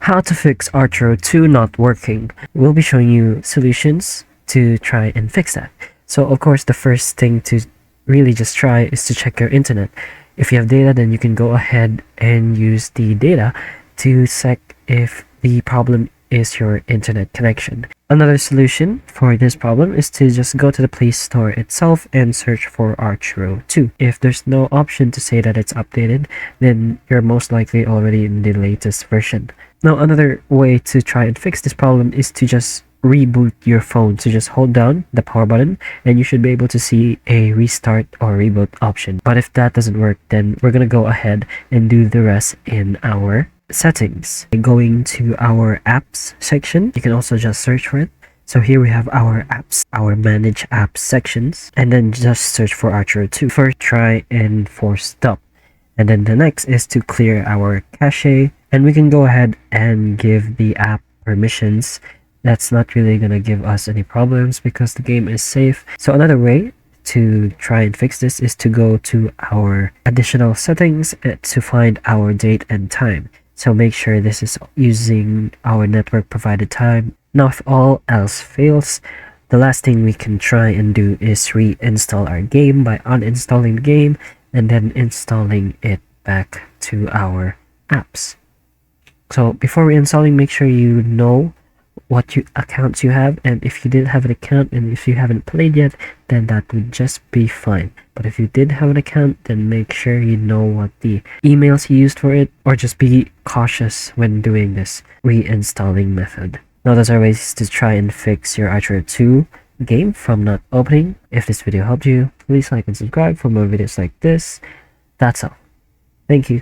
How to fix Archero 2 not working. We'll be showing you solutions to try and fix that. So of course the first thing to really just try is to check your internet. If you have data, then you can go ahead and use the data to check if the problem is your internet connection. Another solution for this problem is to just go to the Play Store itself and search for Archero 2. If there's no option to say that it's updated, then you're most likely already in the latest version. Now, another way to try and fix this problem is to just reboot your phone. So just hold down the power button and you should be able to see a restart or reboot option. But if that doesn't work, then we're gonna go ahead and do the rest in our settings. Going to our apps section, you can also just search for it. So here we have our apps, our manage apps sections, and then just search for Archero 2. First, try and force stop. And then the next is to clear our cache, and we can go ahead and give the app permissions. That's not really gonna give us any problems because the game is safe. So another way to try and fix this is to go to our additional settings to find our date and time. So make sure this is using our network provided time. Now if all else fails, the last thing we can try and do is reinstall our game by uninstalling the game and then installing it back to our apps. So before reinstalling, make sure you know what accounts you have, and if you didn't have an account and if you haven't played yet, then that would just be fine. But if you did have an account, then make sure you know what the emails you used for it, or just be cautious when doing this reinstalling method. Now those are ways to try and fix your Archero 2 game from not opening. If this video helped you, please like and subscribe for more videos like this. That's all. Thank you.